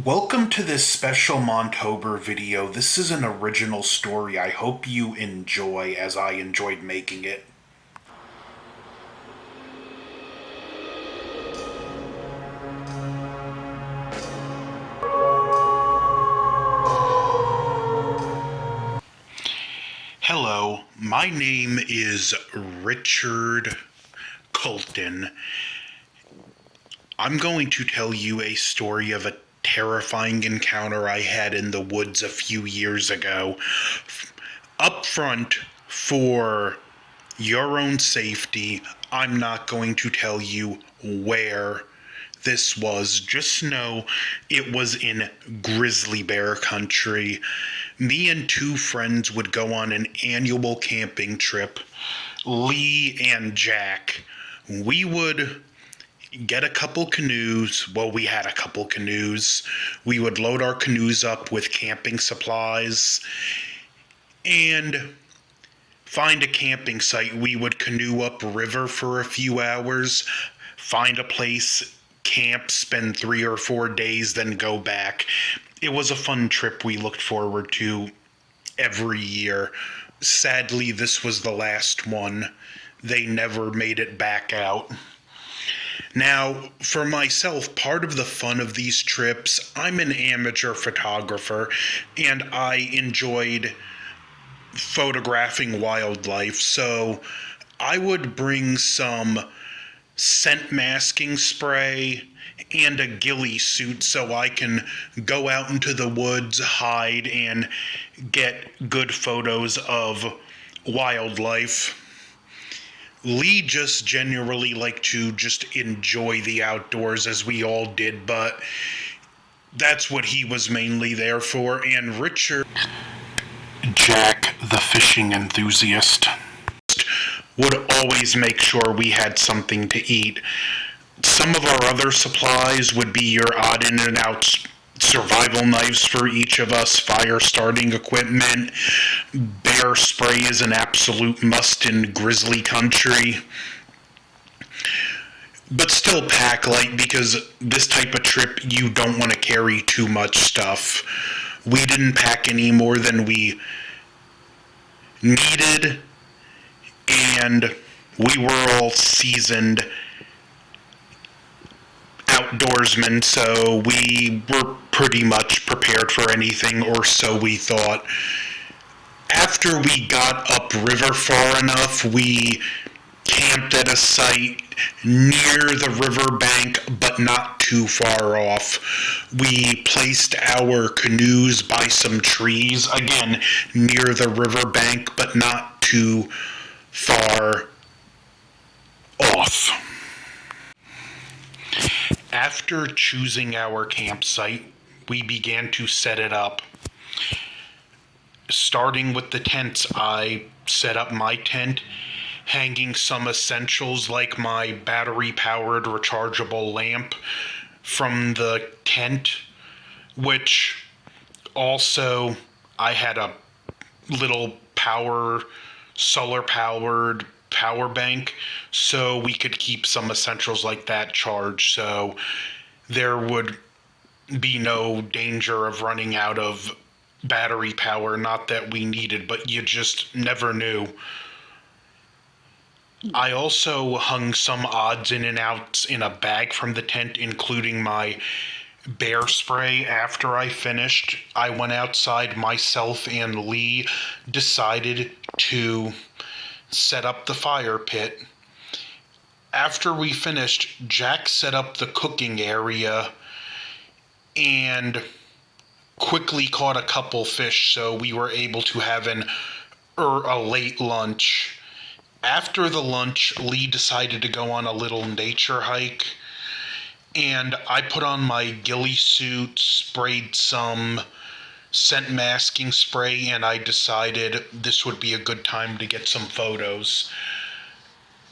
Welcome to this special Montober video. This is an original story I hope you enjoy as I enjoyed making it. Hello, my name is Richard Colton. I'm going to tell you a story of a terrifying encounter I had in the woods a few years ago. Up front, for your own safety, I'm not going to tell you where this was. Just know it was in grizzly bear country. Me and two friends would go on an annual camping trip. Lee and Jack. We would get a couple canoes. Well, we had a couple canoes. We would load our canoes up with camping supplies and find a camping site. We would canoe up river for a few hours, find a place, camp, spend 3 or 4 days, then go back. It was a fun trip we looked forward to every year. Sadly, this was the last one. They never made it back out. Now, for myself, part of the fun of these trips, I'm an amateur photographer, and I enjoyed photographing wildlife, so I would bring some scent masking spray and a ghillie suit so I can go out into the woods, hide, and get good photos of wildlife. Lee just generally liked to just enjoy the outdoors, as we all did, but that's what he was mainly there for. And Richard, Jack, the fishing enthusiast, would always make sure we had something to eat. Some of our other supplies would be your odd in and out survival knives for each of us, fire starting equipment. Bear spray is an absolute must in grizzly country. But still pack light, because this type of trip you don't want to carry too much stuff. We didn't pack any more than we needed, and we were all seasoned outdoorsmen, so we were pretty much prepared for anything, or so we thought. After we got upriver far enough, we camped at a site near the riverbank, but not too far off. We placed our canoes by some trees, again, near the riverbank, but not too far off. After choosing our campsite, we began to set it up. Starting with the tents, I set up my tent, hanging some essentials like my battery-powered rechargeable lamp from the tent, which also I had a little solar-powered power bank, so we could keep some essentials like that charged, so there would be no danger of running out of battery power. Not that we needed, but you just never knew. I also hung some odds in and outs in a bag from the tent, including my bear spray. After I finished, I went outside. Myself and Lee decided to set up the fire pit. After we finished, Jack set up the cooking area and quickly caught a couple fish, so we were able to have a late lunch. After the lunch, Lee decided to go on a little nature hike, and I put on my ghillie suit, sprayed some scent masking spray, and I decided this would be a good time to get some photos.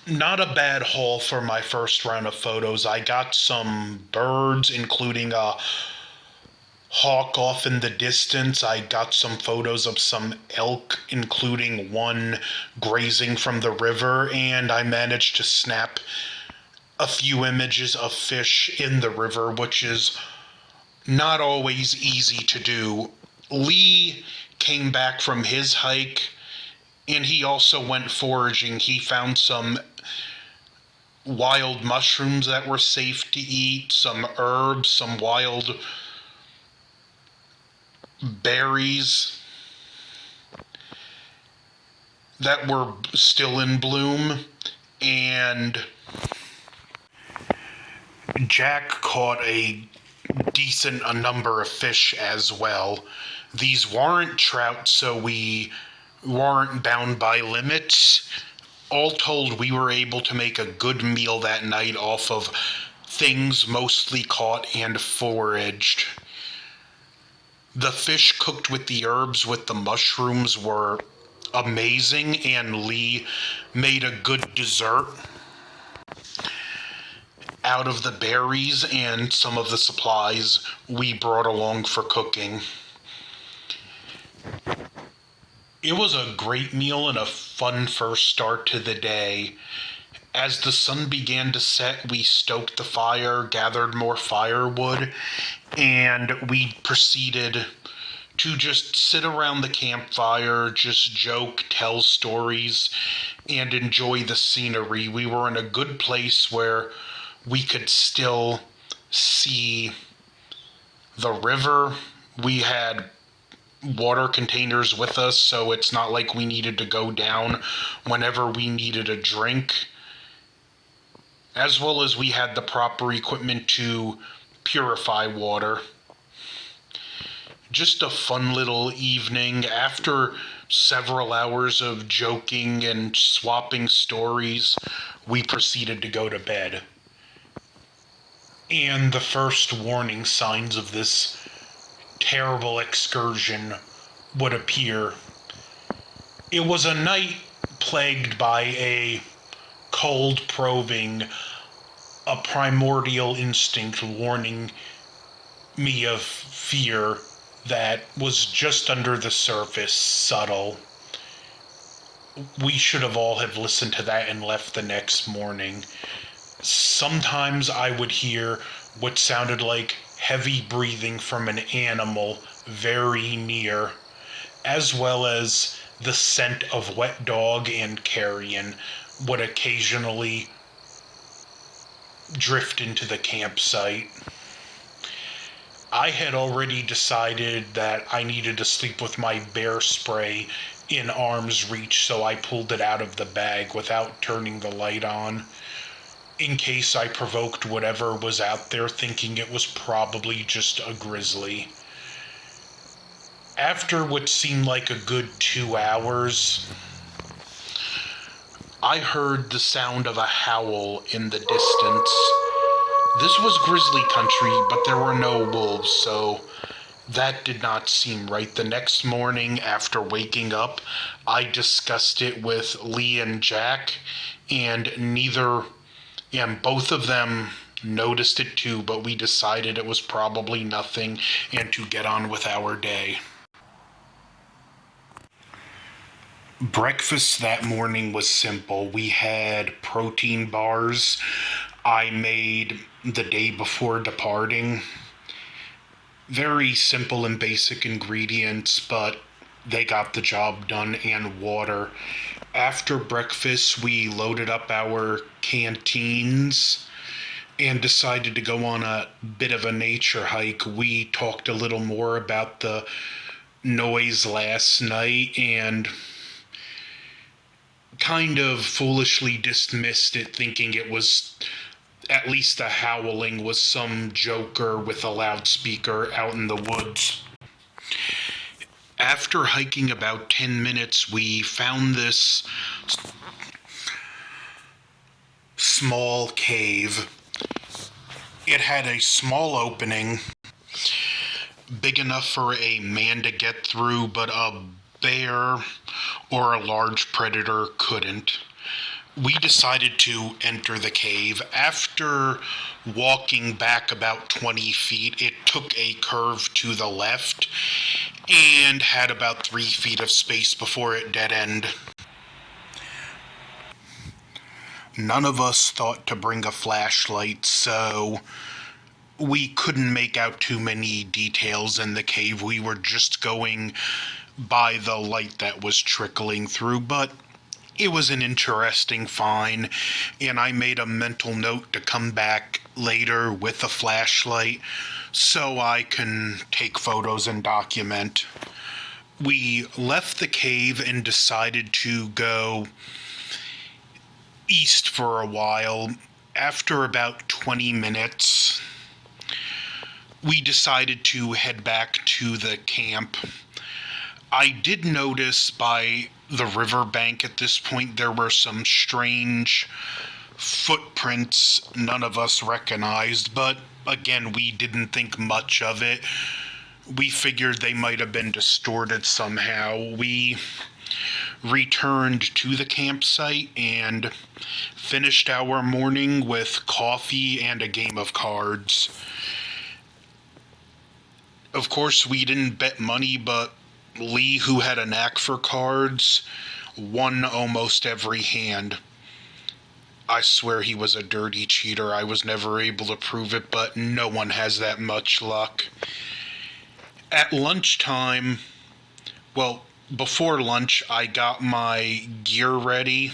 Not a bad haul for my first round of photos. I got some birds, including a hawk off in the distance. I got some photos of some elk, including one grazing from the river, and I managed to snap a few images of fish in the river, which is not always easy to do. Lee came back from his hike and he also went foraging. He found some wild mushrooms that were safe to eat, some herbs, some wild berries that were still in bloom, and Jack caught a number of fish as well. These weren't trout, so we weren't bound by limits. All told, we were able to make a good meal that night off of things mostly caught and foraged. The fish cooked with the herbs with the mushrooms were amazing, and Lee made a good dessert out of the berries and some of the supplies we brought along for cooking. It was a great meal and a fun first start to the day. As the sun began to set, we stoked the fire, gathered more firewood, and we proceeded to just sit around the campfire, just joke, tell stories, and enjoy the scenery. We were in a good place where we could still see the river. We had water containers with us, so it's not like we needed to go down whenever we needed a drink. As well as we had the proper equipment to purify water. Just a fun little evening. After several hours of joking and swapping stories, we proceeded to go to bed. And the first warning signs of this terrible excursion would appear. It was a night plagued by a cold probing, a primordial instinct warning me of fear that was just under the surface, subtle. We should have all have listened to that and left the next morning. Sometimes I would hear what sounded like heavy breathing from an animal very near, as well as the scent of wet dog and carrion would occasionally drift into the campsite. I had already decided that I needed to sleep with my bear spray in arm's reach, so I pulled it out of the bag without turning the light on, in case I provoked whatever was out there, thinking it was probably just a grizzly. After what seemed like a good 2 hours, I heard the sound of a howl in the distance. This was grizzly country, but there were no wolves, so that did not seem right. The next morning, after waking up, I discussed it with Lee and Jack, and both of them noticed it too, but we decided it was probably nothing and to get on with our day. Breakfast that morning was simple. We had protein bars I made the day before departing. Very simple and basic ingredients, but they got the job done, and water. After breakfast, we loaded up our canteens and decided to go on a bit of a nature hike. We talked a little more about the noise last night and kind of foolishly dismissed it, thinking it was, at least the howling was some joker with a loudspeaker out in the woods. After hiking about 10 minutes, we found this small cave. It had a small opening, big enough for a man to get through, but a bear or a large predator couldn't. We decided to enter the cave. After walking back about 20 feet, it took a curve to the left and had about 3 feet of space before it dead-end. None of us thought to bring a flashlight, so we couldn't make out too many details in the cave. We were just going by the light that was trickling through, but it was an interesting find, and I made a mental note to come back later with a flashlight so I can take photos and document. We left the cave and decided to go east for a while. After about 20 minutes, we decided to head back to the camp. I did notice by the riverbank at this point there were some strange footprints none of us recognized, but again, we didn't think much of it. We figured they might have been distorted somehow. We returned to the campsite and finished our morning with coffee and a game of cards. Of course, we didn't bet money, but Lee, who had a knack for cards, won almost every hand. I swear he was a dirty cheater. I was never able to prove it, but no one has that much luck. At lunchtime, well, before lunch, I got my gear ready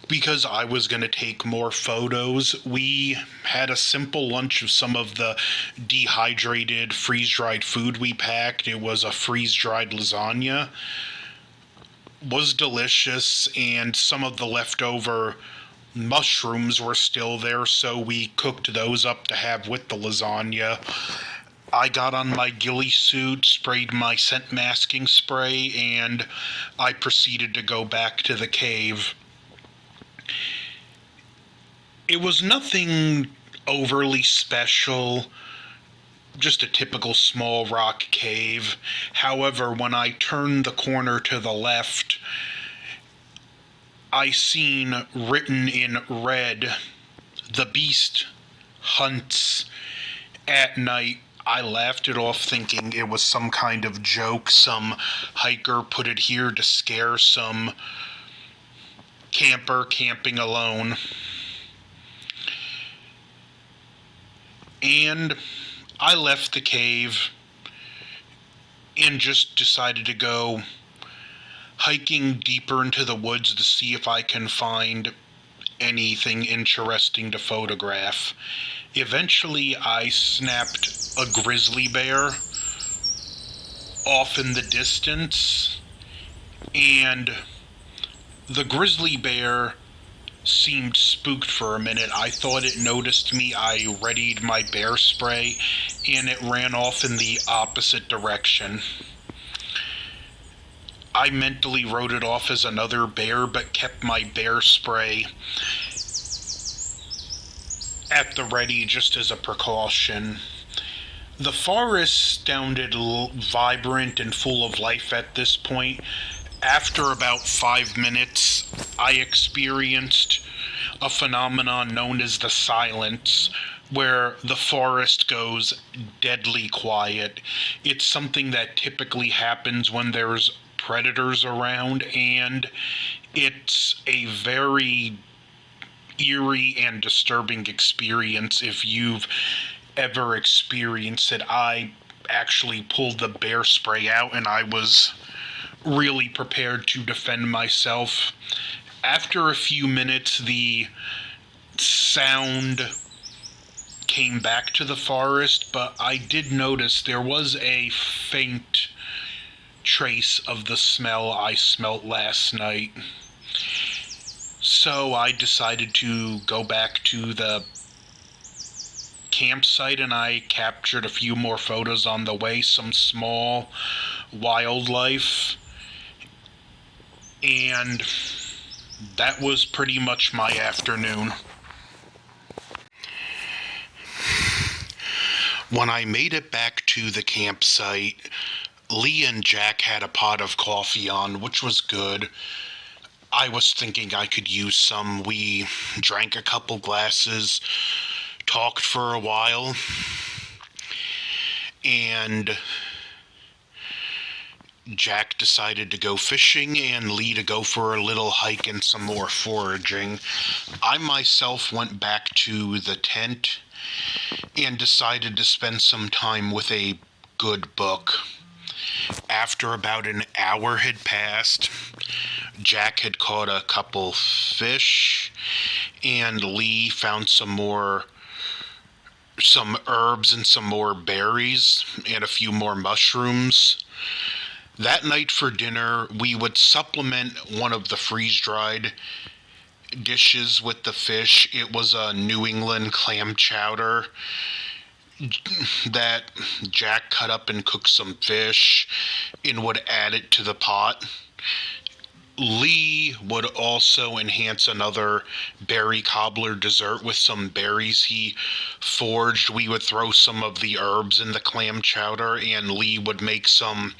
because I was going to take more photos. We had a simple lunch of some of the dehydrated, freeze-dried food we packed. It was a freeze-dried lasagna. Was delicious, and some of the leftover mushrooms were still there, so we cooked those up to have with the lasagna. I got on my ghillie suit, sprayed my scent masking spray, and I proceeded to go back to the cave. It was nothing overly special, just a typical small rock cave. However, when I turned the corner to the left, I seen written in red, "The beast hunts at night." I laughed it off thinking it was some kind of joke. Some hiker put it here to scare some camper camping alone. And I left the cave and just decided to go hiking deeper into the woods to see if I can find anything interesting to photograph. Eventually, I snapped a grizzly bear off in the distance, and the grizzly bear seemed spooked for a minute. I thought it noticed me. I readied my bear spray, and it ran off in the opposite direction. I mentally wrote it off as another bear, but kept my bear spray at the ready just as a precaution. The forest sounded vibrant and full of life at this point. After about 5 minutes, I experienced a phenomenon known as the silence, where the forest goes deadly quiet. It's something that typically happens when there's predators around, and it's a very eerie and disturbing experience if you've ever experienced it. I actually pulled the bear spray out, and I was really prepared to defend myself. After a few minutes, the sound came back to the forest, but I did notice there was a faint trace of the smell I smelt last night. So I decided to go back to the campsite, and I captured a few more photos on the way, some small wildlife, and that was pretty much my afternoon. When I made it back to the campsite, Lee and Jack had a pot of coffee on, which was good. I was thinking I could use some. We drank a couple glasses, talked for a while, and Jack decided to go fishing and Lee to go for a little hike and some more foraging. I myself went back to the tent and decided to spend some time with a good book. After about an hour had passed, Jack had caught a couple fish, and Lee found some herbs and some more berries and a few more mushrooms. That night for dinner, we would supplement one of the freeze-dried dishes with the fish. It was a New England clam chowder that Jack cut up and cooked some fish and would add it to the pot. Lee would also enhance another berry cobbler dessert with some berries he forged. We would throw some of the herbs in the clam chowder, and Lee would make some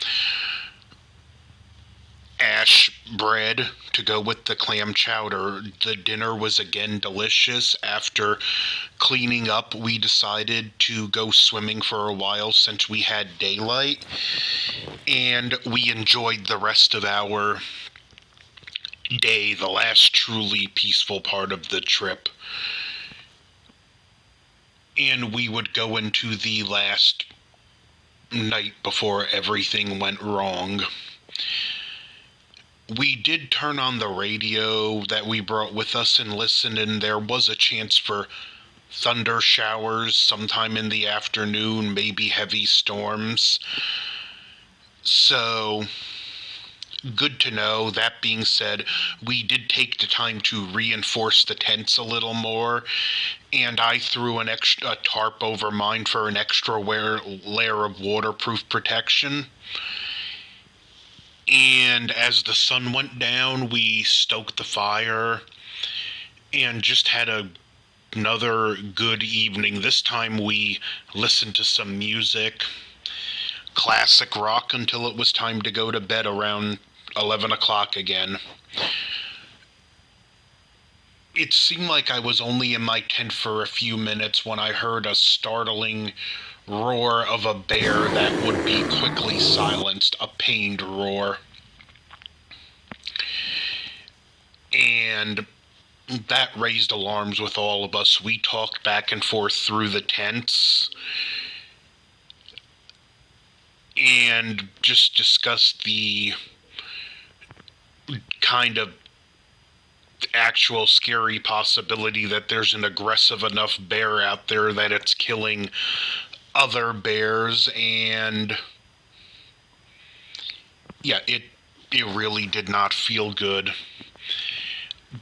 ash bread to go with the clam chowder. The dinner was again delicious. After cleaning up, we decided to go swimming for a while since we had daylight, and we enjoyed the rest of our day, the last truly peaceful part of the trip. And we would go into the last night before everything went wrong. We did turn on the radio that we brought with us and listen, and there was a chance for thunder showers sometime in the afternoon, maybe heavy storms. So, good to know. That being said, we did take the time to reinforce the tents a little more, and I threw a tarp over mine for an extra layer of waterproof protection. And as the sun went down, we stoked the fire and just had another good evening. This time we listened to some music, classic rock, until it was time to go to bed around 11 o'clock again. It seemed like I was only in my tent for a few minutes when I heard a startling roar of a bear that would be quickly silenced, a pained roar. And that raised alarms with all of us. We talked back and forth through the tents and just discussed the kind of actual scary possibility that there's an aggressive enough bear out there that it's killing other bears. And yeah, it really did not feel good.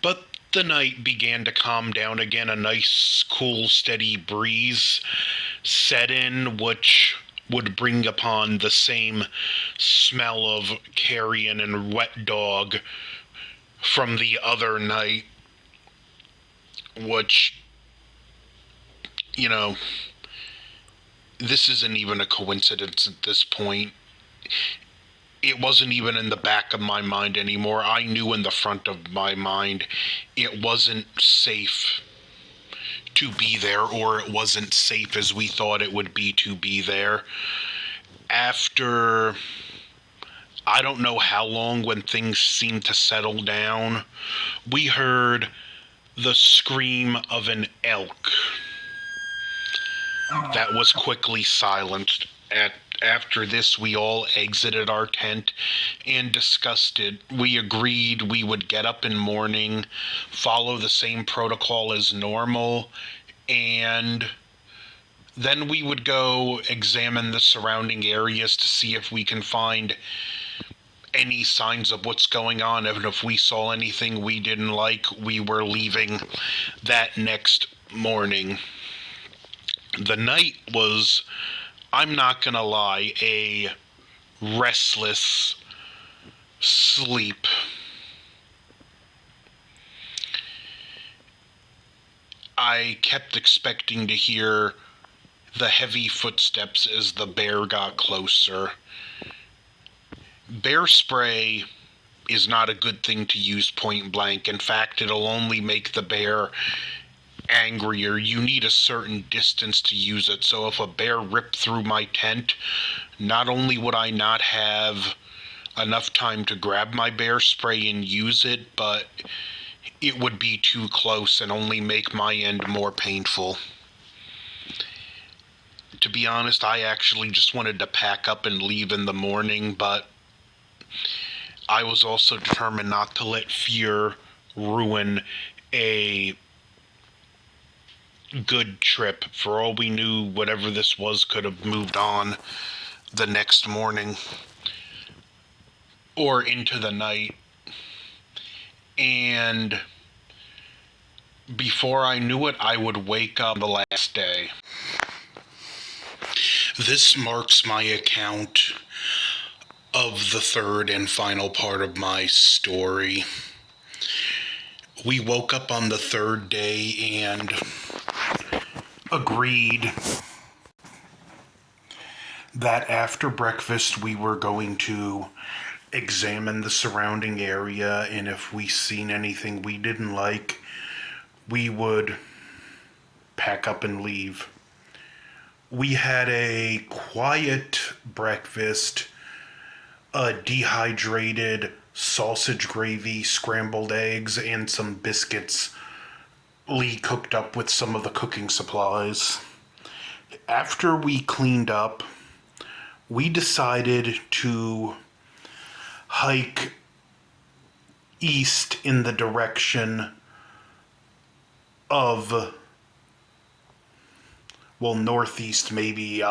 But the night began to calm down again. A nice, cool, steady breeze set in, which would bring upon the same smell of carrion and wet dog from the other night, which, you know, this isn't even a coincidence at this point. It wasn't even in the back of my mind anymore. I knew in the front of my mind it wasn't safe to be there, or it wasn't safe as we thought it would be to be there. After, I don't know how long, when things seemed to settle down, we heard the scream of an elk that was quickly silenced. After this, we all exited our tent and discussed it. We agreed we would get up in morning, follow the same protocol as normal, and then we would go examine the surrounding areas to see if we can find any signs of what's going on. And if we saw anything we didn't like, we were leaving that next morning. The night was, I'm not gonna lie, a restless sleep. I kept expecting to hear the heavy footsteps as the bear got closer. Bear spray is not a good thing to use point blank. In fact, it'll only make the bear angrier. You need a certain distance to use it. So if a bear ripped through my tent, not only would I not have enough time to grab my bear spray and use it, but it would be too close and only make my end more painful. be honest, I actually just wanted to pack up and leave in the morning, but I was also determined not to let fear ruin a good trip. For all we knew, whatever this was could have moved on the next morning or into the night. And before I knew it, I would wake up the last day. This marks my account of the third and final part of my story. We woke up on the third day and agreed that after breakfast we were going to examine the surrounding area, and if we seen anything we didn't like, we would pack up and leave. We had a quiet breakfast, a dehydrated sausage gravy, scrambled eggs, and some biscuits Lee cooked up with some of the cooking supplies. After we cleaned up, we decided to hike east in the direction of, well, northeast maybe.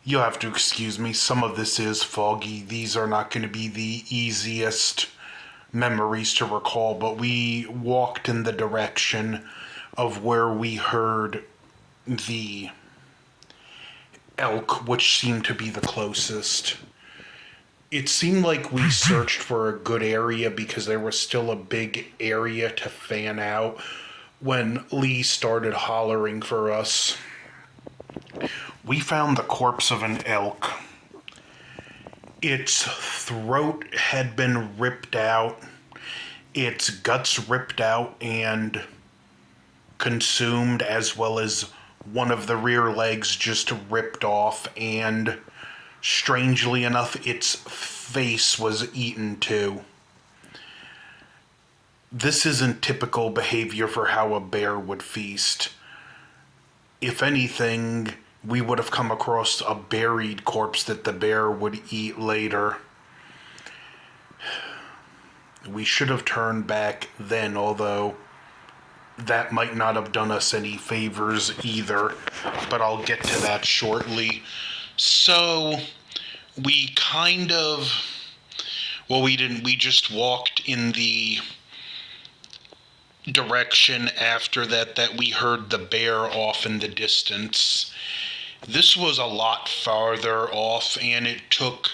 You'll have to excuse me, some of this is foggy. These are not going to be the easiest memories to recall, but we walked in the direction of where we heard the elk, which seemed to be the closest. It seemed like we searched for a good area because there was still a big area to fan out when Lee started hollering for us. We found the corpse of an elk. Its throat had been ripped out, its guts ripped out and consumed, as well as one of the rear legs just ripped off, and strangely enough, its face was eaten too. This isn't typical behavior for how a bear would feast. If anything, we would have come across a buried corpse that the bear would eat later. We should have turned back then, although that might not have done us any favors either, but I'll get to that shortly. So, we just walked in the direction after that we heard the bear off in the distance. This was a lot farther off, and it took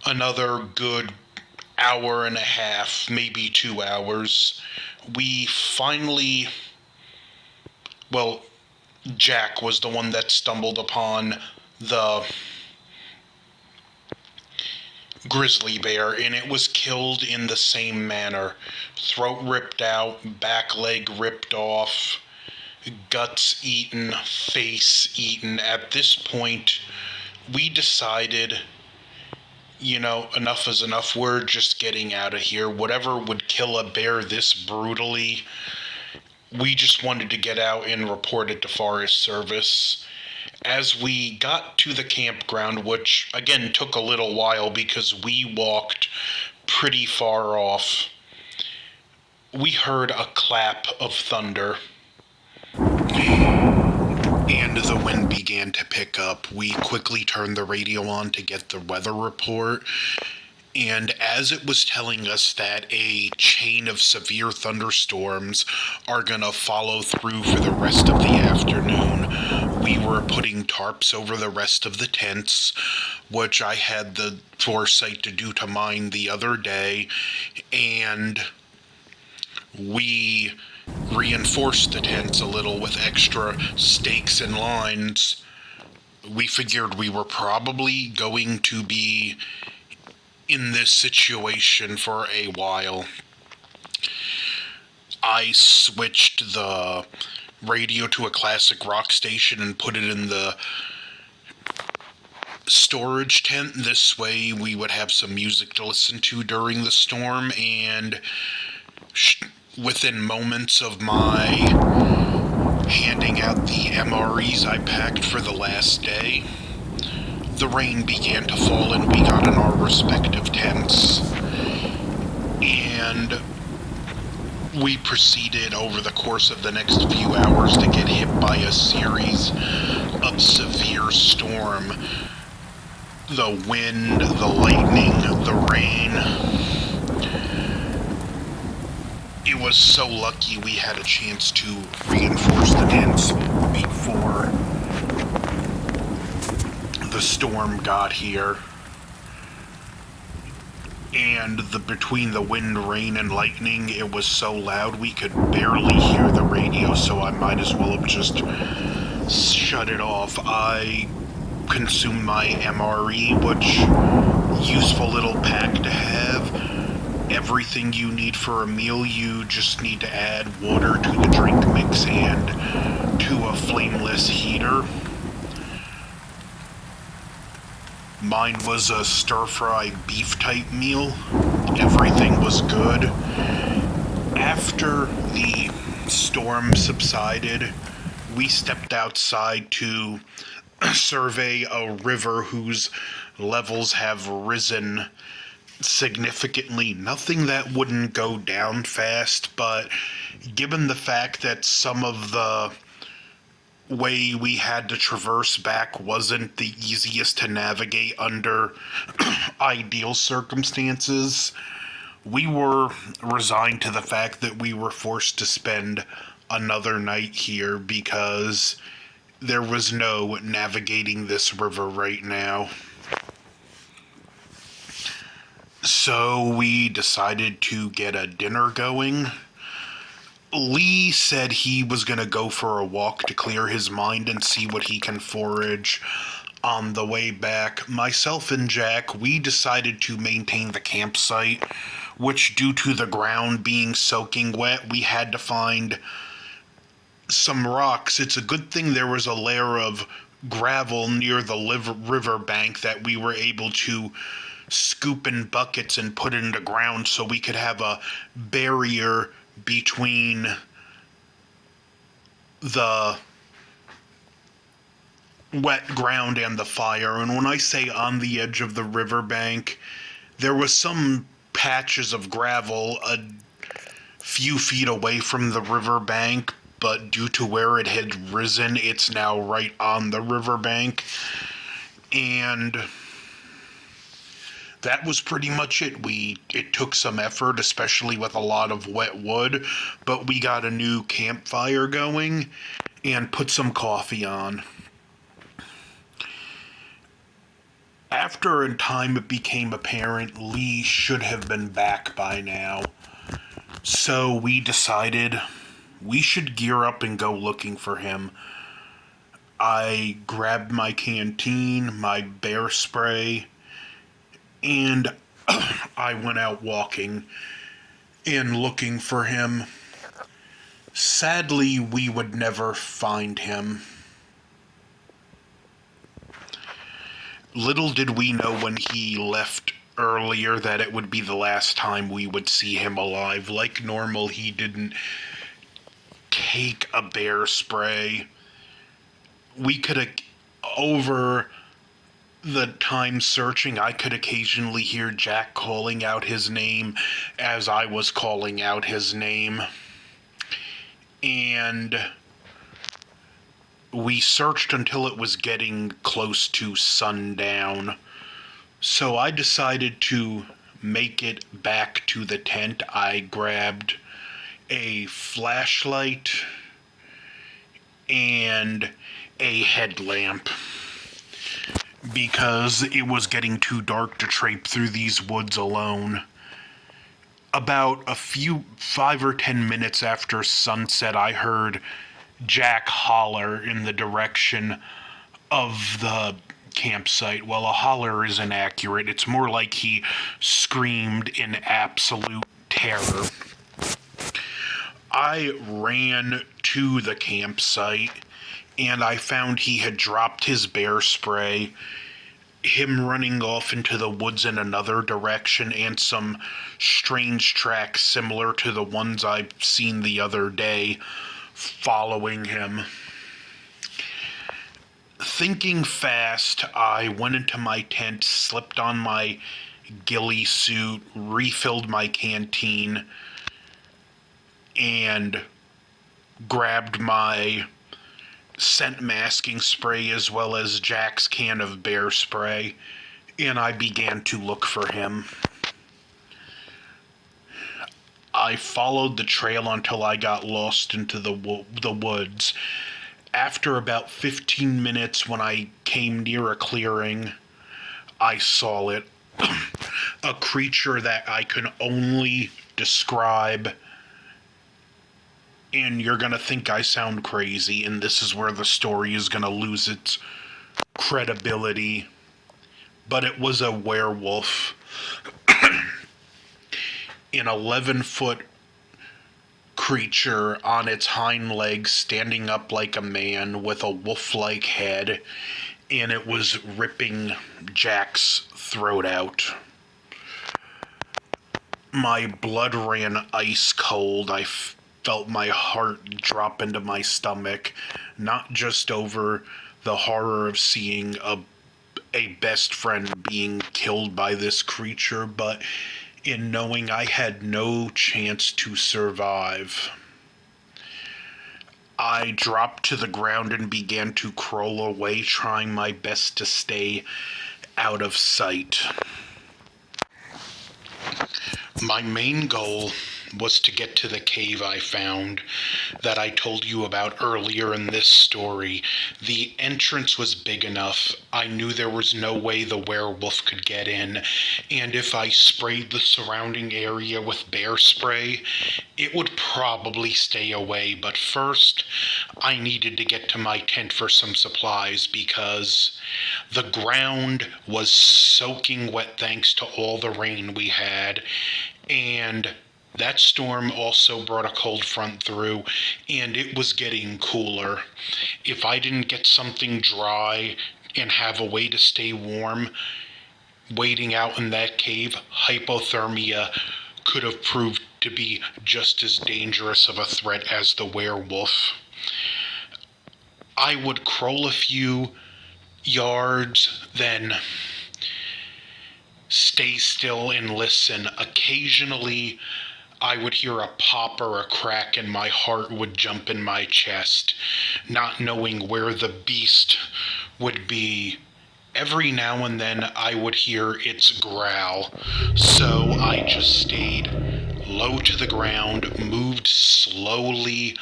another good hour and a half, maybe 2 hours. We finally, Jack was the one that stumbled upon the grizzly bear, and it was killed in the same manner. Throat ripped out, back leg ripped off, guts eaten, face eaten. At this point, we decided, enough is enough. We're just getting out of here. Whatever would kill a bear this brutally, we just wanted to get out and report it to Forest Service. As we got to the campground, which again took a little while because we walked pretty far off, we heard a clap of thunder, and the wind began to pick up. We quickly turned the radio on to get the weather report, and as it was telling us that a chain of severe thunderstorms are going to follow through for the rest of the afternoon, we were putting tarps over the rest of the tents, which I had the foresight to do to mine the other day, and we reinforced the tents a little with extra stakes and lines. We figured we were probably going to be in this situation for a while. I switched the radio to a classic rock station and put it in the storage tent. This way we would have some music to listen to during the storm, and within moments of my handing out the MREs I packed for the last day, the rain began to fall and we got in our respective tents. And we proceeded over the course of the next few hours to get hit by a series of severe storm. The wind, the lightning, the rain. It was so lucky we had a chance to reinforce the tents before the storm got here. And between the wind, rain, and lightning, it was so loud we could barely hear the radio, so I might as well have just shut it off. I consumed my MRE, which useful little pack to have. Everything you need for a meal, you just need to add water to the drink mix and to a flameless heater. Mine was a stir-fry beef type meal. Everything was good. After the storm subsided, we stepped outside to survey a river whose levels have risen significantly. Nothing that wouldn't go down fast, but given the fact that some of the way we had to traverse back wasn't the easiest to navigate under ideal circumstances, we were resigned to the fact that we were forced to spend another night here because there was no navigating this river right now. So we decided to get a dinner going. Lee said he was going to go for a walk to clear his mind and see what he can forage. On the way back, myself and Jack, we decided to maintain the campsite, which due to the ground being soaking wet, we had to find some rocks. It's a good thing there was a layer of gravel near the river bank that we were able to scoop in buckets and put in the ground so we could have a barrier between the wet ground and the fire. And when I say on the edge of the riverbank, there was some patches of gravel a few feet away from the riverbank, but due to where it had risen, it's now right on the riverbank. And that was pretty much it. It took some effort, especially with a lot of wet wood, but we got a new campfire going and put some coffee on. After a time it became apparent Lee should have been back by now, so we decided we should gear up and go looking for him. I grabbed my canteen, my bear spray, and I went out walking and looking for him. Sadly, we would never find him. Little did we know when he left earlier that it would be the last time we would see him alive. Like normal, he didn't take a bear spray. We could over the time searching, I could occasionally hear Jack calling out his name as I was calling out his name. And we searched until it was getting close to sundown. So I decided to make it back to the tent. I grabbed a flashlight and a headlamp, because it was getting too dark to trape through these woods alone. About 5 or 10 minutes after sunset, I heard Jack holler in the direction of the campsite. Well, a holler is inaccurate. It's more like he screamed in absolute terror. I ran to the campsite, and I found he had dropped his bear spray, him running off into the woods in another direction, and some strange tracks similar to the ones I've seen the other day following him. Thinking fast, I went into my tent, slipped on my ghillie suit, refilled my canteen, and grabbed my scent masking spray as well as Jack's can of bear spray, and I began to look for him. I followed the trail until I got lost into the woods. After about 15 minutes, when I came near a clearing, I saw it. A creature that I can only describe, and you're going to think I sound crazy, and this is where the story is going to lose its credibility. But it was a werewolf. An 11-foot creature on its hind legs, standing up like a man with a wolf-like head, and it was ripping Jack's throat out. My blood ran ice cold. I felt my heart drop into my stomach, not just over the horror of seeing a best friend being killed by this creature, but in knowing I had no chance to survive. I dropped to the ground and began to crawl away, trying my best to stay out of sight. My main goal was to get to the cave I found that I told you about earlier in this story. The entrance was big enough. I knew there was no way the werewolf could get in, and if I sprayed the surrounding area with bear spray, it would probably stay away. But first, I needed to get to my tent for some supplies because the ground was soaking wet thanks to all the rain we had, and that storm also brought a cold front through, and it was getting cooler. If I didn't get something dry and have a way to stay warm, waiting out in that cave, hypothermia could have proved to be just as dangerous of a threat as the werewolf. I would crawl a few yards, then stay still and listen. Occasionally, I would hear a pop or a crack and my heart would jump in my chest, not knowing where the beast would be. Every now and then I would hear its growl, so I just stayed low to the ground, moved slowly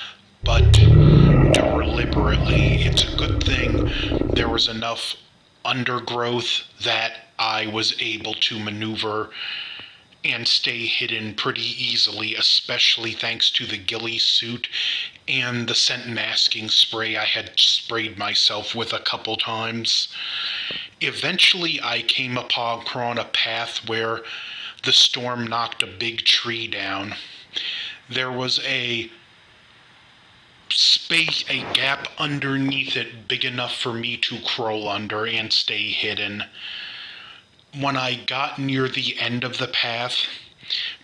but deliberately. It's a good thing there was enough undergrowth that I was able to maneuver and stay hidden pretty easily, especially thanks to the ghillie suit and the scent masking spray I had sprayed myself with a couple times. Eventually, I came upon a path where the storm knocked a big tree down. There was a space, a gap underneath it big enough for me to crawl under and stay hidden. When I got near the end of the path,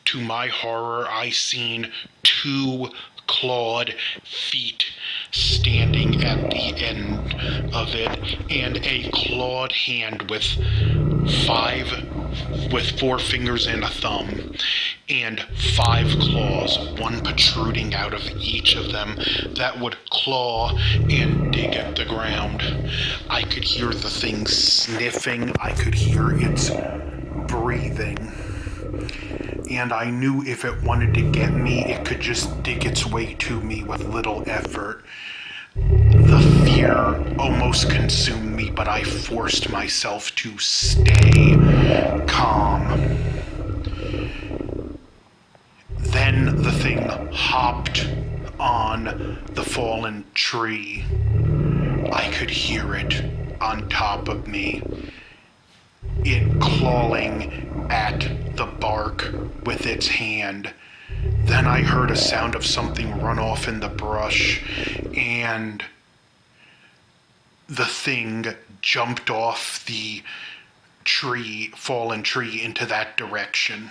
to my horror, I seen 2 clawed feet standing at the end of it, and a clawed hand with 4 fingers and a thumb, and 5 claws, one protruding out of each of them, that would claw and dig at the ground. I could hear the thing sniffing, I could hear its breathing, and I knew if it wanted to get me, it could just dig its way to me with little effort. The fear almost consumed me, but I forced myself to stay calm. Then the thing hopped on the fallen tree. I could hear it on top of me, it clawing at the bark with its hand. Then I heard a sound of something run off in the brush, and the thing jumped off the fallen tree into that direction.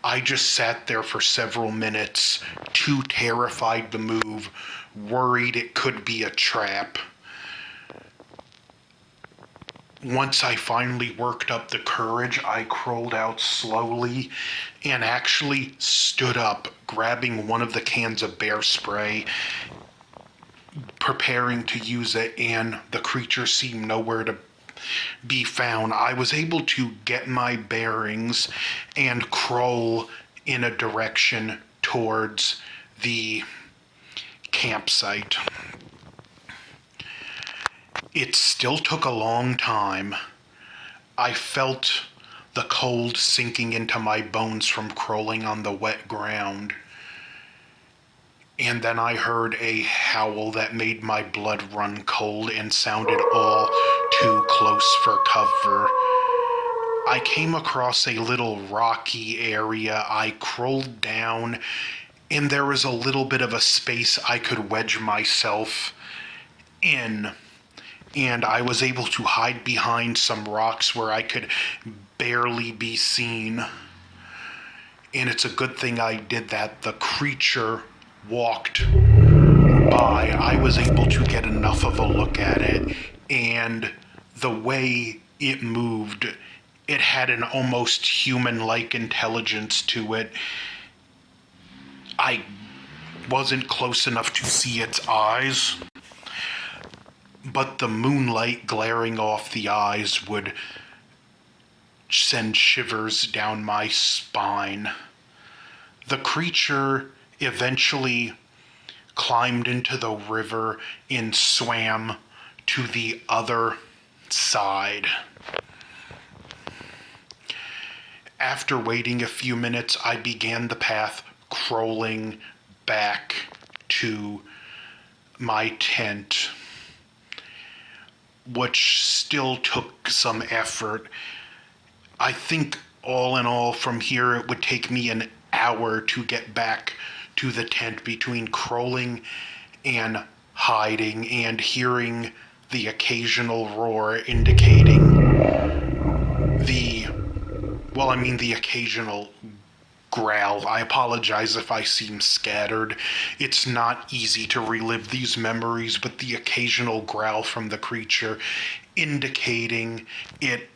I just sat there for several minutes, too terrified to move, worried it could be a trap. Once I finally worked up the courage, I crawled out slowly and actually stood up, grabbing one of the cans of bear spray, preparing to use it, and the creature seemed nowhere to be found. I was able to get my bearings and crawl in a direction towards the campsite. It still took a long time. I felt the cold sinking into my bones from crawling on the wet ground. And then I heard a howl that made my blood run cold and sounded all too close for cover. I came across a little rocky area. I crawled down, and there was a little bit of a space I could wedge myself in. And I was able to hide behind some rocks where I could barely be seen. And it's a good thing I did that. The creature walked by. I was able to get enough of a look at it, and the way it moved, it had an almost human-like intelligence to it. I wasn't close enough to see its eyes, but the moonlight glaring off the eyes would send shivers down my spine. The creature eventually climbed into the river and swam to the other side. After waiting a few minutes, I began the path crawling back to my tent, which still took some effort. I think all in all from here it would take me an hour to get back to the tent, between crawling and hiding and hearing the occasional roar indicating the occasional growl. I apologize if I seem scattered. It's not easy to relive these memories, but the occasional growl from the creature indicating it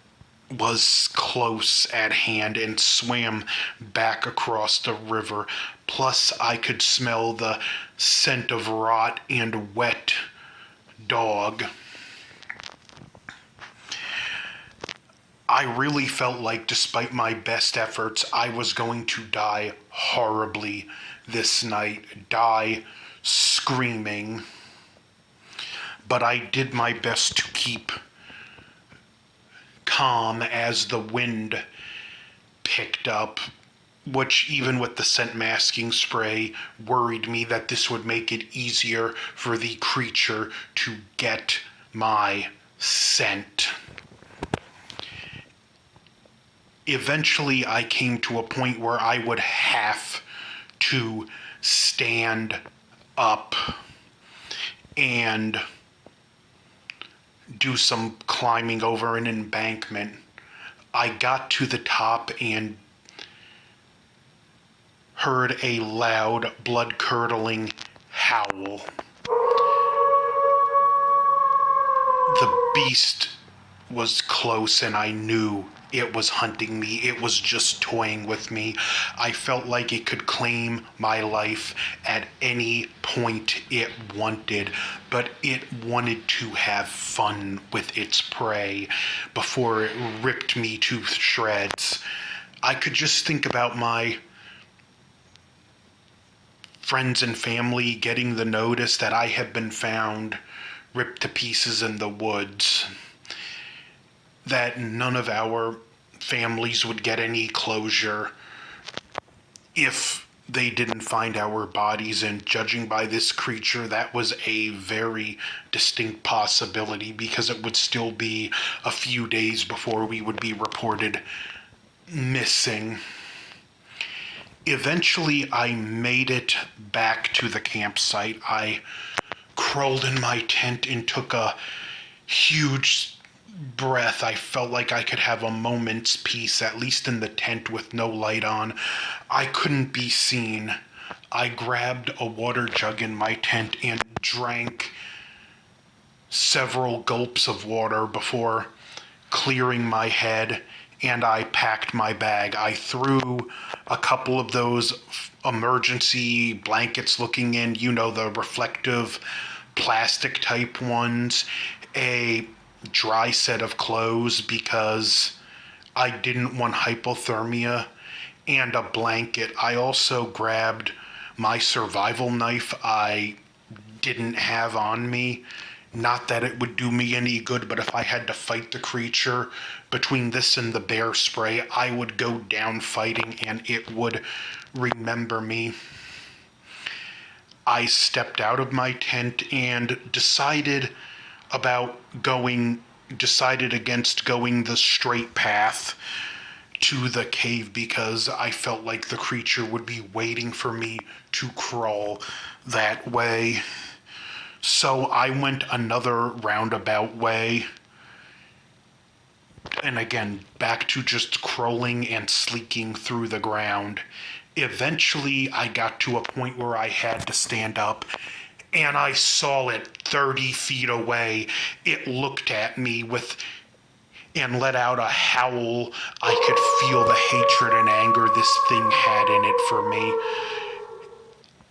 was close at hand and swam back across the river. Plus, I could smell the scent of rot and wet dog. I really felt like, despite my best efforts, I was going to die horribly this night, die screaming. But I did my best to keep calm as the wind picked up, which, even with the scent masking spray, worried me that this would make it easier for the creature to get my scent. Eventually, I came to a point where I would have to stand up and do some climbing over an embankment. I got to the top and heard a loud, blood-curdling howl. The beast was close, and I knew it was hunting me. It was just toying with me. I felt like it could claim my life at any point it wanted, but it wanted to have fun with its prey before it ripped me to shreds. I could just think about my friends and family getting the notice that I had been found ripped to pieces in the woods, that none of our families would get any closure if they didn't find our bodies, and judging by this creature, that was a very distinct possibility, because it would still be a few days before we would be reported missing. Eventually, I made it back to the campsite. I crawled in my tent and took a huge breath, I felt like I could have a moment's peace, at least in the tent with no light on. I couldn't be seen. I grabbed a water jug in my tent and drank several gulps of water before clearing my head, and I packed my bag. I threw a couple of those emergency blankets looking in, the reflective plastic type ones, a dry set of clothes because I didn't want hypothermia, and a blanket. I also grabbed my survival knife I didn't have on me. Not that it would do me any good, but if I had to fight the creature between this and the bear spray, I would go down fighting and it would remember me. I stepped out of my tent and decided against going the straight path to the cave because I felt like the creature would be waiting for me to crawl that way. So I went another roundabout way. And again, back to just crawling and sleeking through the ground. Eventually, I got to a point where I had to stand up, and I saw it 30 feet away. It looked at me and let out a howl. I could feel the hatred and anger this thing had in it for me.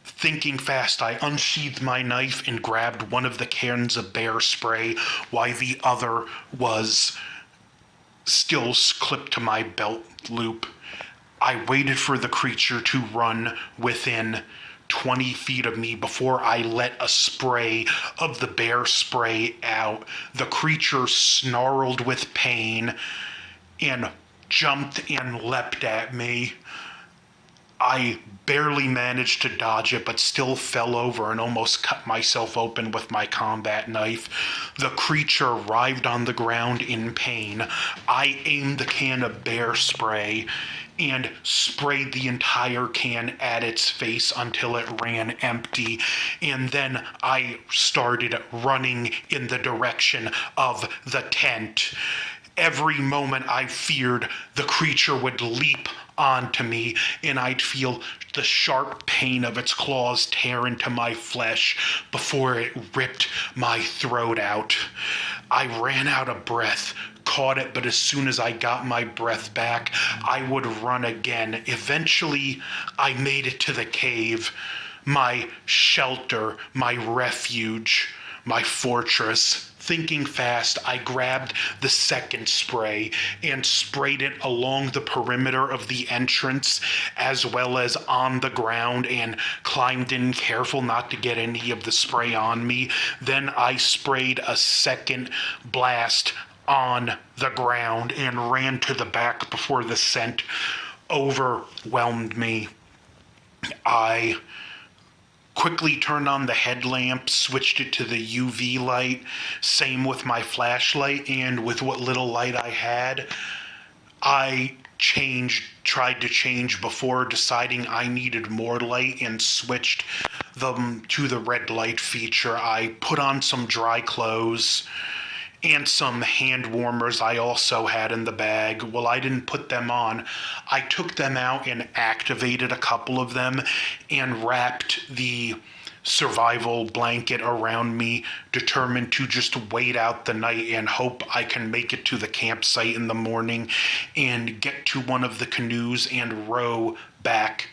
Thinking fast, I unsheathed my knife and grabbed one of the cans of bear spray while the other was still clipped to my belt loop. I waited for the creature to run within 20 feet of me before I let a spray of the bear spray out. The creature snarled with pain and jumped and leapt at me. I barely managed to dodge it, but still fell over and almost cut myself open with my combat knife. The creature writhed on the ground in pain. I aimed the can of bear spray and sprayed the entire can at its face until it ran empty. And then I started running in the direction of the tent. Every moment I feared the creature would leap onto me and I'd feel the sharp pain of its claws tear into my flesh before it ripped my throat out. I ran out of breath, caught it, but as soon as I got my breath back, I would run again. Eventually, I made it to the cave, my shelter, my refuge, my fortress. Thinking fast, I grabbed the second spray and sprayed it along the perimeter of the entrance as well as on the ground and climbed in, careful not to get any of the spray on me. Then I sprayed a second blast on the ground and ran to the back before the scent overwhelmed me. I quickly turned on the headlamp, switched it to the UV light, same with my flashlight, and with what little light I had, I tried to change before deciding I needed more light and switched them to the red light feature. I put on some dry clothes and some hand warmers I also had in the bag. Well, I didn't put them on. I took them out and activated a couple of them and wrapped the survival blanket around me, determined to just wait out the night and hope I can make it to the campsite in the morning and get to one of the canoes and row back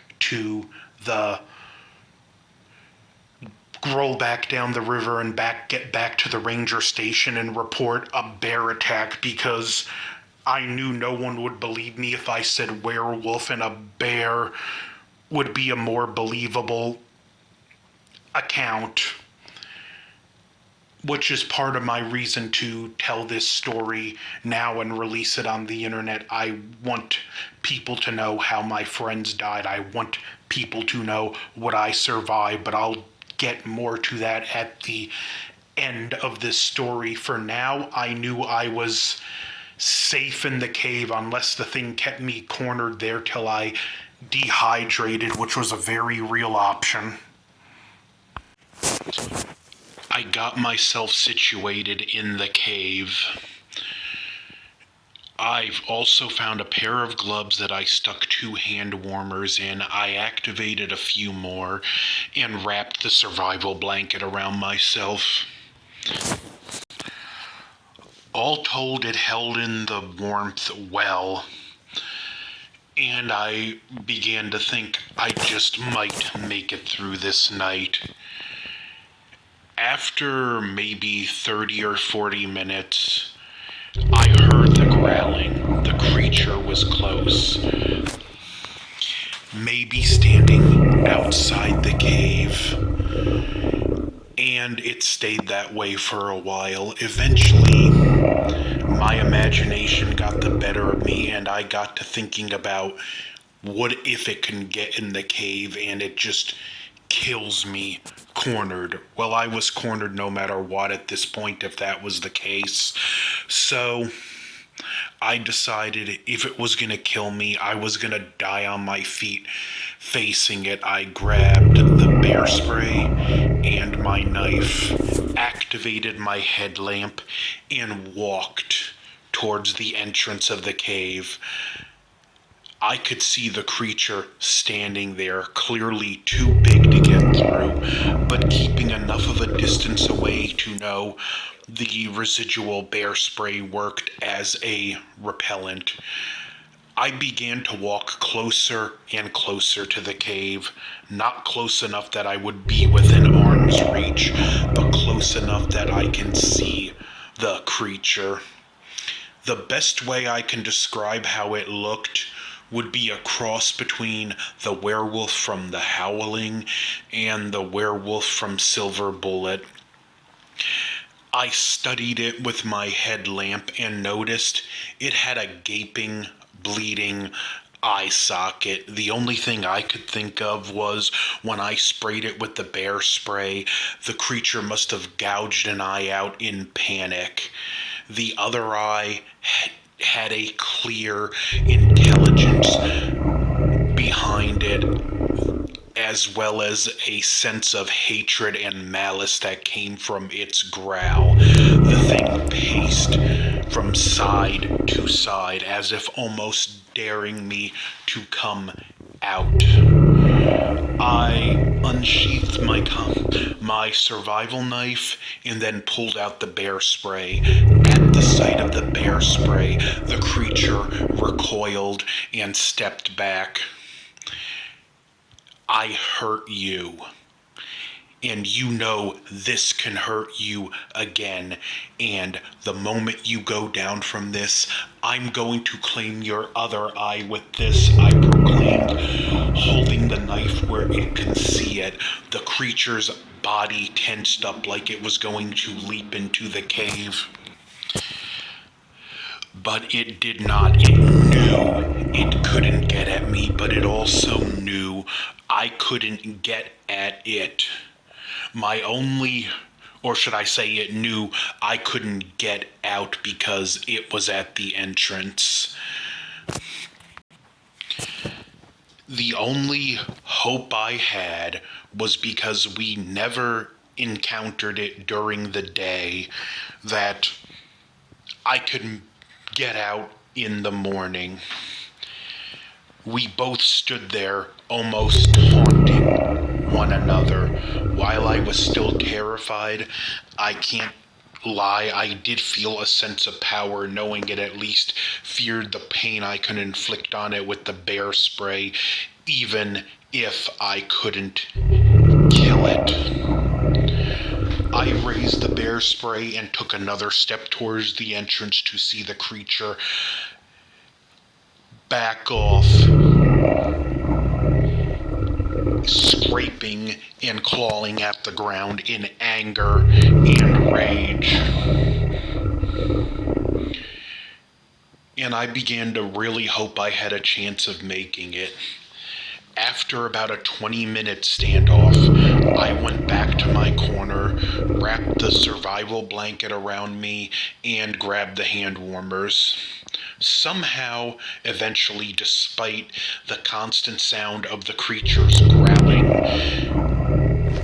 down the river and get back to the ranger station and report a bear attack, because I knew no one would believe me if I said werewolf, and a bear would be a more believable account, which is part of my reason to tell this story now and release it on the internet. I want people to know how my friends died. I want people to know what I survived, but I'll get more to that at the end of this story. For now, I knew I was safe in the cave unless the thing kept me cornered there till I dehydrated, which was a very real option. I got myself situated in the cave. I've also found a pair of gloves that I stuck 2 hand warmers in. I activated a few more and wrapped the survival blanket around myself. All told, it held in the warmth well, and I began to think I just might make it through this night. After maybe 30 or 40 minutes, I heard the growling. The creature was close, maybe standing outside the cave. And it stayed that way for a while. Eventually, my imagination got the better of me, and I got to thinking about what if it can get in the cave and it just kills me cornered. Well, I was cornered no matter what at this point if that was the case. So I decided if it was going to kill me, I was going to die on my feet facing it. I grabbed the bear spray and my knife, activated my headlamp, and walked towards the entrance of the cave. I could see the creature standing there, clearly too big to get through, but keeping enough of a distance away to know the residual bear spray worked as a repellent. I began to walk closer and closer to the cave, not close enough that I would be within arm's reach, but close enough that I can see the creature. The best way I can describe how it looked would be a cross between the werewolf from The Howling and the werewolf from Silver Bullet. I studied it with my headlamp and noticed it had a gaping, bleeding eye socket. The only thing I could think of was when I sprayed it with the bear spray, the creature must have gouged an eye out in panic. The other eye had a clear intelligence behind it, as well as a sense of hatred and malice that came from its growl. The thing paced from side to side, as if almost daring me to come out. I unsheathed my survival knife and then pulled out the bear spray. At the sight of the bear spray, the creature recoiled and stepped back. I hurt you, and you know this can hurt you again, and the moment you go down from this, I'm going to claim your other eye with this, I proclaimed, holding the knife where it can see it. The creature's body tensed up like it was going to leap into the cave. But it did not. It knew it couldn't get at me, but it also knew I couldn't get at it. Or should I say it knew I couldn't get out because it was at the entrance. The only hope I had was because we never encountered it during the day that I could get out in the morning. We both stood there almost taunting one another. While I was still terrified, I can't lie, I did feel a sense of power knowing it at least feared the pain I could inflict on it with the bear spray, even if I couldn't kill it. I raised the bear spray and took another step towards the entrance to see the creature back off, scraping and clawing at the ground in anger and rage. And I began to really hope I had a chance of making it. After about a 20-minute standoff, I went back to my corner, wrapped the survival blanket around me, and grabbed the hand warmers. Somehow, eventually, despite the constant sound of the creature's growling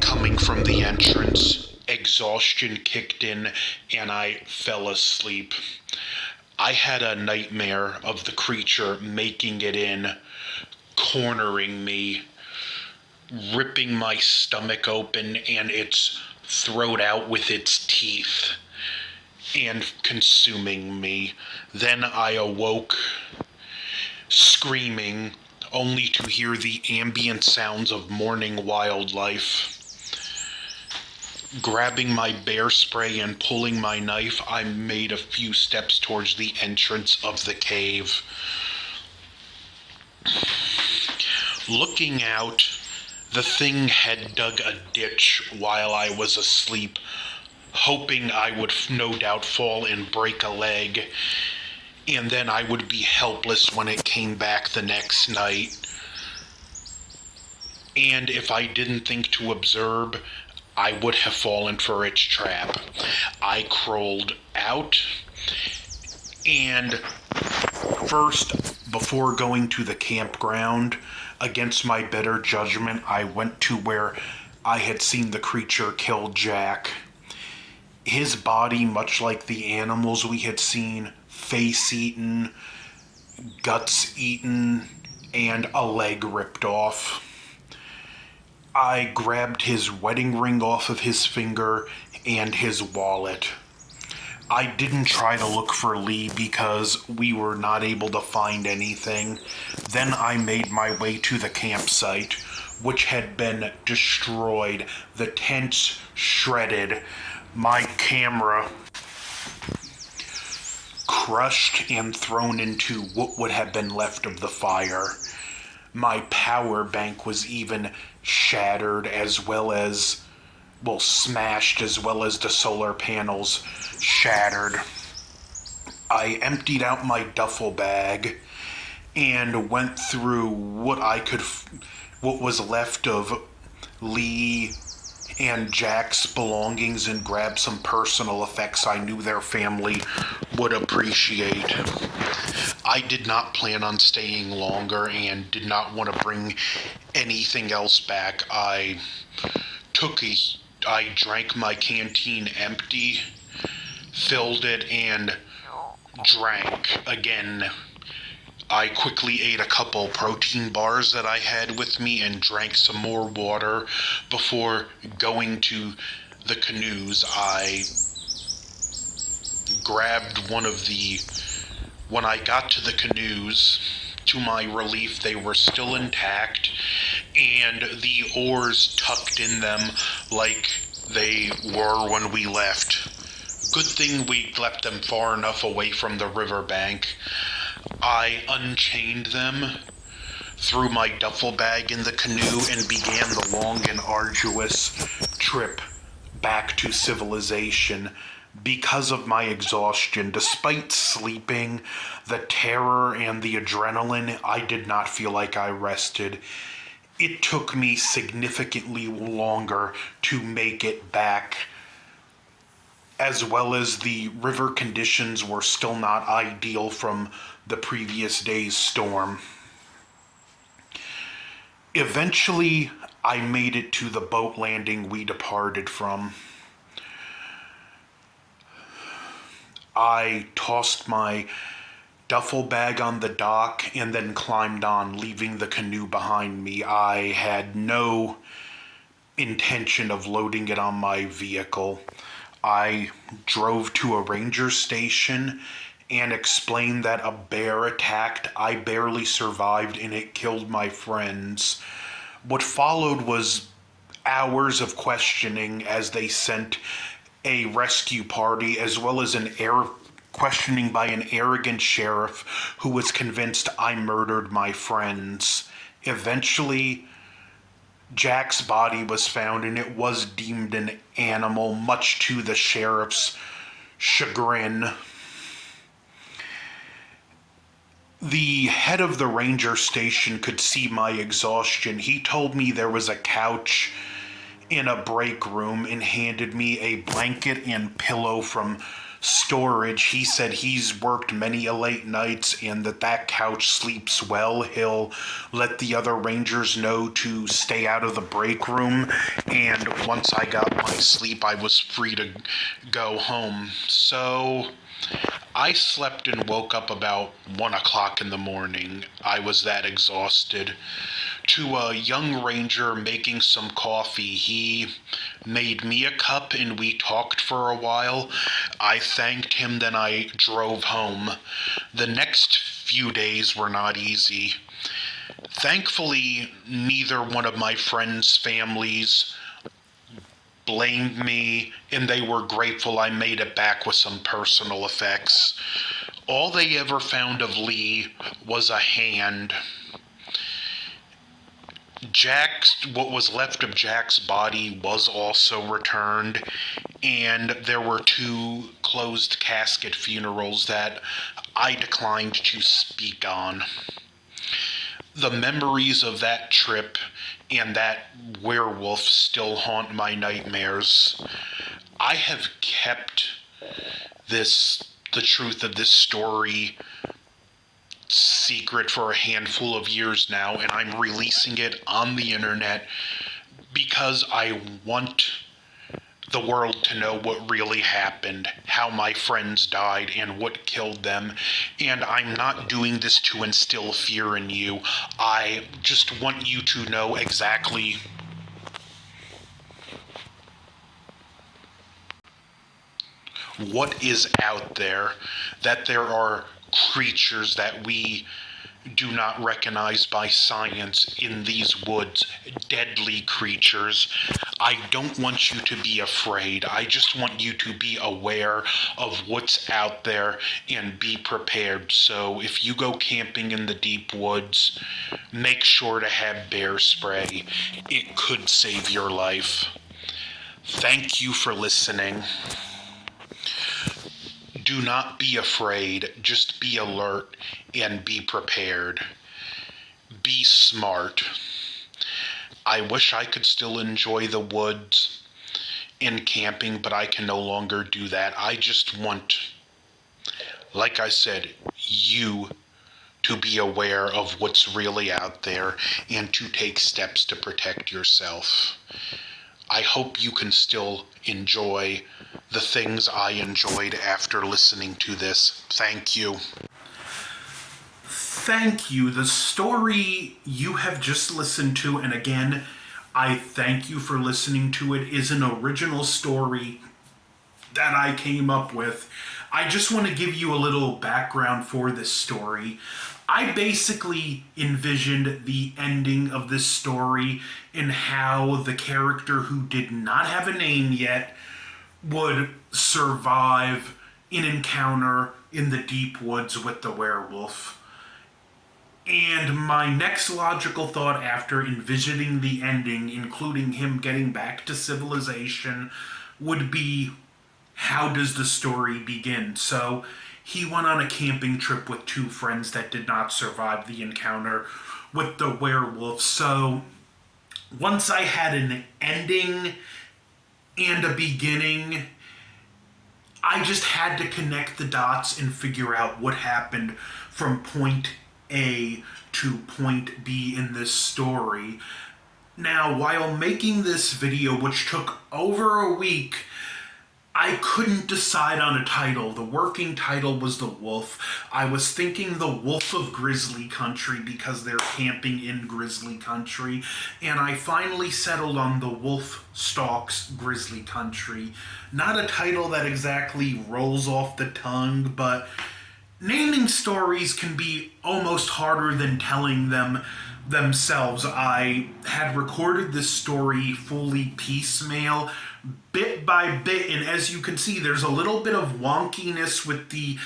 coming from the entrance, exhaustion kicked in and I fell asleep. I had a nightmare of the creature making it in, cornering me, ripping my stomach open and its throat out with its teeth, and consuming me. Then I awoke, screaming, only to hear the ambient sounds of mourning wildlife. Grabbing my bear spray and pulling my knife, I made a few steps towards the entrance of the cave. Looking out, the thing had dug a ditch while I was asleep, hoping I would no doubt fall and break a leg, and then I would be helpless when it came back the next night. And if I didn't think to observe, I would have fallen for its trap. I crawled out, and first, before going to the campground, against my better judgment, I went to where I had seen the creature kill Jack. His body, much like the animals we had seen, face eaten, guts eaten, and a leg ripped off. I grabbed his wedding ring off of his finger and his wallet. I didn't try to look for Lee because we were not able to find anything. Then I made my way to the campsite, which had been destroyed, the tents shredded, my camera crushed and thrown into what would have been left of the fire. My power bank was even shattered, as well as, smashed, as well as the solar panels shattered. I emptied out my duffel bag and went through what was left of Lee and Jack's belongings and grabbed some personal effects I knew their family would appreciate. I did not plan on staying longer and did not want to bring anything else back. I drank my canteen empty, filled it, and drank again. I quickly ate a couple protein bars that I had with me and drank some more water before going to the canoes. I grabbed when I got to the canoes, to my relief, they were still intact and the oars tucked in them like they were when we left. Good thing we left them far enough away from the riverbank. I unchained them, threw my duffel bag in the canoe, and began the long and arduous trip back to civilization. Because of my exhaustion, despite sleeping, the terror, and the adrenaline, I did not feel like I rested. It took me significantly longer to make it back, as well as the river conditions were still not ideal from the previous day's storm. Eventually, I made it to the boat landing we departed from. I tossed my duffel bag on the dock and then climbed on, leaving the canoe behind me. I had no intention of loading it on my vehicle. I drove to a ranger station and explained that a bear attacked. I barely survived and it killed my friends. What followed was hours of questioning as they sent a rescue party, as well as questioning by an arrogant sheriff who was convinced I murdered my friends. Eventually, Jack's body was found and it was deemed an animal, much to the sheriff's chagrin. The head of the ranger station could see my exhaustion. He told me there was a couch in a break room and handed me a blanket and pillow from storage. He said he's worked many a late nights and that couch sleeps well. He'll let the other rangers know to stay out of the break room, and once I got my sleep, I was free to go home. So I slept and woke up about 1 o'clock in the morning. I was that exhausted. To a young ranger making some coffee, he made me a cup and we talked for a while. I thanked him, then I drove home. The next few days were not easy. Thankfully, neither one of my friends' families blamed me, and they were grateful I made it back with some personal effects. All they ever found of Lee was a hand. What was left of Jack's body was also returned, and there were 2 closed casket funerals that I declined to speak on. The memories of that trip and that werewolf still haunt my nightmares. I have kept the truth of this story secret for a handful of years now, and I'm releasing it on the internet because I want the world to know what really happened, how my friends died, and what killed them. And I'm not doing this to instill fear in you. I just want you to know exactly what is out there, that there are creatures that we do not recognize by science in these woods, deadly creatures. I don't want you to be afraid. I just want you to be aware of what's out there and be prepared. So if you go camping in the deep woods, make sure to have bear spray. It could save your life. Thank you for listening. Do not be afraid, just be alert and be prepared. Be smart. I wish I could still enjoy the woods and camping, but I can no longer do that. I just want, like I said, you to be aware of what's really out there and to take steps to protect yourself. I hope you can still enjoy the things I enjoyed after listening to this. Thank you. Thank you. The story you have just listened to, and again, I thank you for listening to it, is an original story that I came up with. I just want to give you a little background for this story. I basically envisioned the ending of this story and how the character who did not have a name yet would survive an encounter in the deep woods with the werewolf. And my next logical thought after envisioning the ending, including him getting back to civilization, would be, how does the story begin? So he went on a camping trip with 2 friends that did not survive the encounter with the werewolf. So once I had an ending and a beginning, I just had to connect the dots and figure out what happened from point A to point B in this story. Now, while making this video, which took over a week, I couldn't decide on a title. The working title was The Wolf. I was thinking The Wolf of Grizzly Country because they're camping in Grizzly Country. And I finally settled on The Wolf Stalks Grizzly Country. Not a title that exactly rolls off the tongue, but naming stories can be almost harder than telling them themselves. I had recorded this story fully piecemeal, bit by bit, and as you can see, there's a little bit of wonkiness with the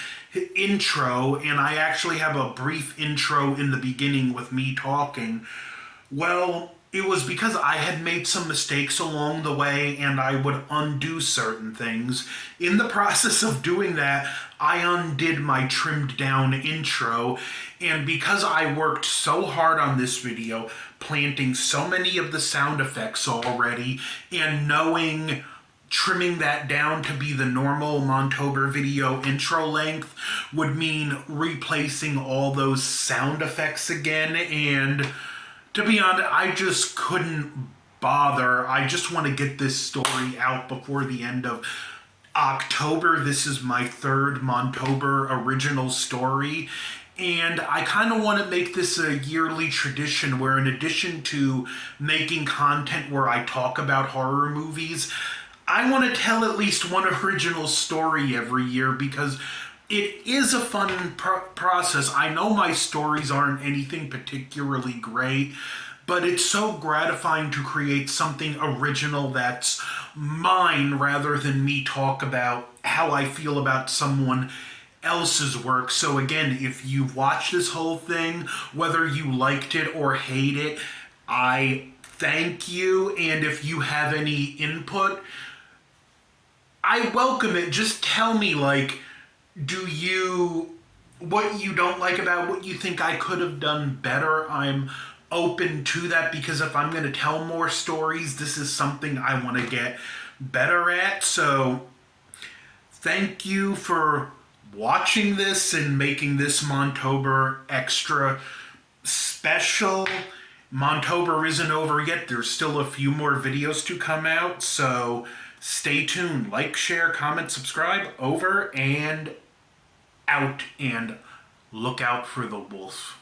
intro, and I actually have a brief intro in the beginning with me talking. Well, it was because I had made some mistakes along the way, and I would undo certain things. In the process of doing that, I undid my trimmed down intro, and because I worked so hard on this video, planting so many of the sound effects already, and knowing trimming that down to be the normal Montober video intro length would mean replacing all those sound effects again, and to be honest, I just couldn't bother. I just want to get this story out before the end of October. This is my third Montober original story. And I kind of want to make this a yearly tradition where, in addition to making content where I talk about horror movies, I want to tell at least one original story every year because it is a fun process. I know my stories aren't anything particularly great, but it's so gratifying to create something original that's mine rather than me talk about how I feel about someone else's work. So again, if you've watched this whole thing, whether you liked it or hate it, I thank you. And if you have any input, I welcome it. Just tell me, like, what you don't like about what you think I could have done better. I'm open to that because if I'm going to tell more stories, this is something I want to get better at. So thank you for watching this and making this Montober extra special. Montober isn't over yet. There's still a few more videos to come out, so stay tuned. Like, share, comment, subscribe. Over and out, and look out for the wolf.